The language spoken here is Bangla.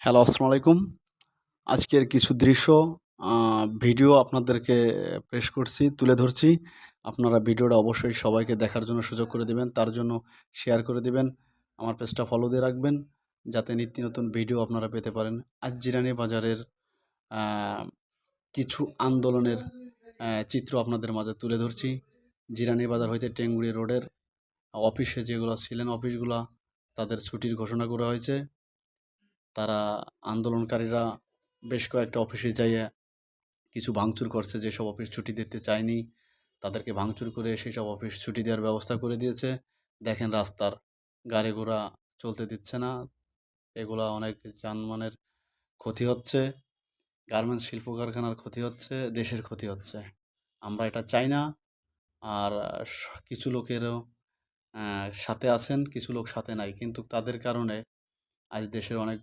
হ্যালো, আসসালামু আলাইকুম। আজকের কিছু দৃশ্য ভিডিও আপনাদেরকে পেশ করছি, তুলে ধরছি। আপনারা ভিডিওটা অবশ্যই সবাইকে দেখার জন্য সুযোগ করে দিবেন। তার জন্য শেয়ার করে দিবেন। আমার পেজটা ফলো দিয়ে রাখবেন, যাতে নিত্য নতুন ভিডিও আপনারা পেতে পারেন। আজ জিরানী বাজারের আ কিছু আন্দোলনের চিত্র আপনাদের মাঝে তুলে ধরছি। জিরানী বাজার হইতে টেঙ্গুড়ি রোডের অফিসে যেগুলা ছিলেন, অফিসগুলা তাদের ছুটির ঘোষণা করা হয়েছে। তারা আন্দোলনকারীরা বেশ কয়েকটা অফিসে যাইয়া কিছু ভাঙচুর করছে। যেসব অফিস ছুটি দিতে চায়নি, তাদেরকে ভাঙচুর করে সেসব অফিস ছুটি দেওয়ার ব্যবস্থা করে দিয়েছে। দেখেন রাস্তার গাড়ি ঘোড়া চলতে দিচ্ছে না। এগুলা অনেক যানবাহনের ক্ষতি হচ্ছে, গার্মেন্টস শিল্প কারখানার ক্ষতি হচ্ছে, দেশের ক্ষতি হচ্ছে। আমরা এটা চাই না। আর কিছু লোকেরও সাথে আছেন, কিছু লোক সাথে নাই। কিন্তু তাদের কারণে আজ দেশের অনেক